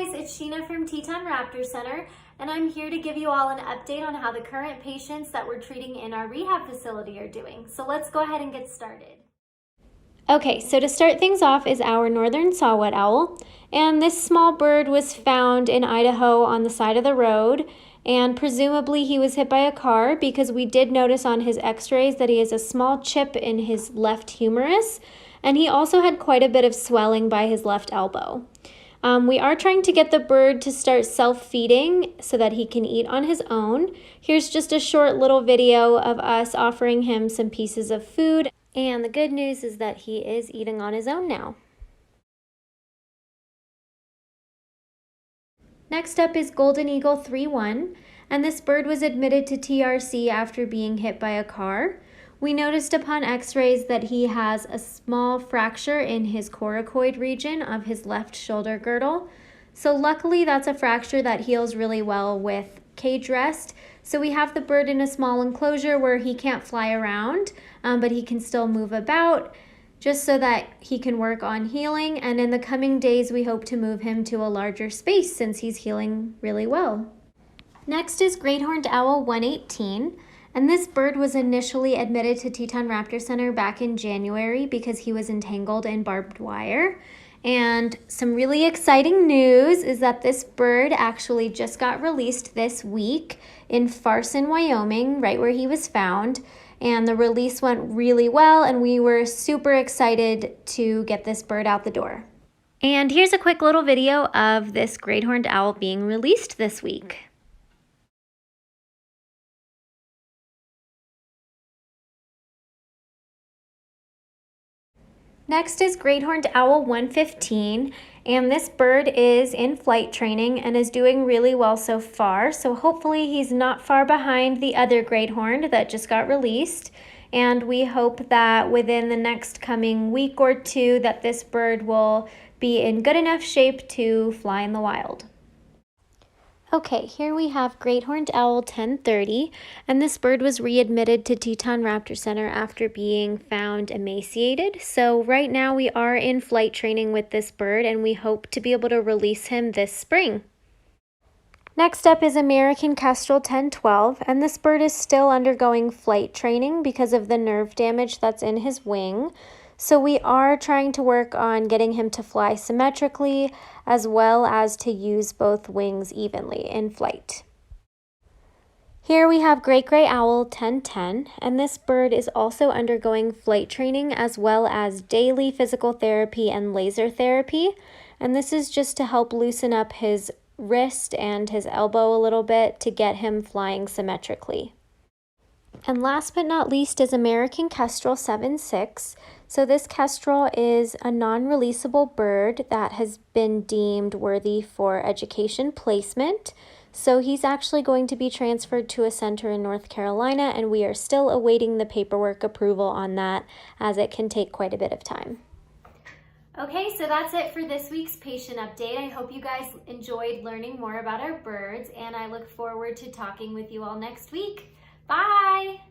guys, it's Sheena from Teton Raptor Center, and I'm here to give you all an update on how the current patients that we're treating in our rehab facility are doing. So let's go ahead and get started. Okay, so to start things off is our northern saw-whet owl, and this small bird was found in Idaho on the side of the road, and presumably he was hit by a car because we did notice on his x-rays that he has a small chip in his left humerus, and he also had quite a bit of swelling by his left elbow. We are trying to get the bird to start self-feeding so that he can eat on his own. Here's just a short little video of us offering him some pieces of food, and the good news is that he is eating on his own now. Next up is Golden Eagle 3-1, and this bird was admitted to TRC after being hit by a car. We noticed upon x-rays that he has a small fracture in his coracoid region of his left shoulder girdle. So luckily that's a fracture that heals really well with cage rest. So we have the bird in a small enclosure where he can't fly around, but he can still move about just so that he can work on healing. And in the coming days, we hope to move him to a larger space since he's healing really well. Next is Great Horned Owl 118. And this bird was initially admitted to Teton Raptor Center back in January because he was entangled in barbed wire. And some really exciting news is that this bird actually just got released this week in Farson, Wyoming, right where he was found. And the release went really well, and we were super excited to get this bird out the door. And here's a quick little video of this great horned owl being released this week. Next is Great Horned Owl 115, and this bird is in flight training and is doing really well so far, so hopefully he's not far behind the other great horned that just got released, and we hope that within the next coming week or two that this bird will be in good enough shape to fly in the wild. Okay, here we have Great Horned Owl 1030, and this bird was readmitted to Teton Raptor Center after being found emaciated. So right now we are in flight training with this bird, and we hope to be able to release him this spring. Next up is American Kestrel 1012, and this bird is still undergoing flight training because of the nerve damage that's in his wing. So we are trying to work on getting him to fly symmetrically as well as to use both wings evenly in flight. Here we have Great Gray Owl 1010, and this bird is also undergoing flight training as well as daily physical therapy and laser therapy. And this is just to help loosen up his wrist and his elbow a little bit to get him flying symmetrically. And last but not least is American Kestrel 76. So this kestrel is a non-releasable bird that has been deemed worthy for education placement. So he's actually going to be transferred to a center in North Carolina, and we are still awaiting the paperwork approval on that, as it can take quite a bit of time. Okay, so that's it for this week's patient update. I hope you guys enjoyed learning more about our birds, and I look forward to talking with you all next week. Bye!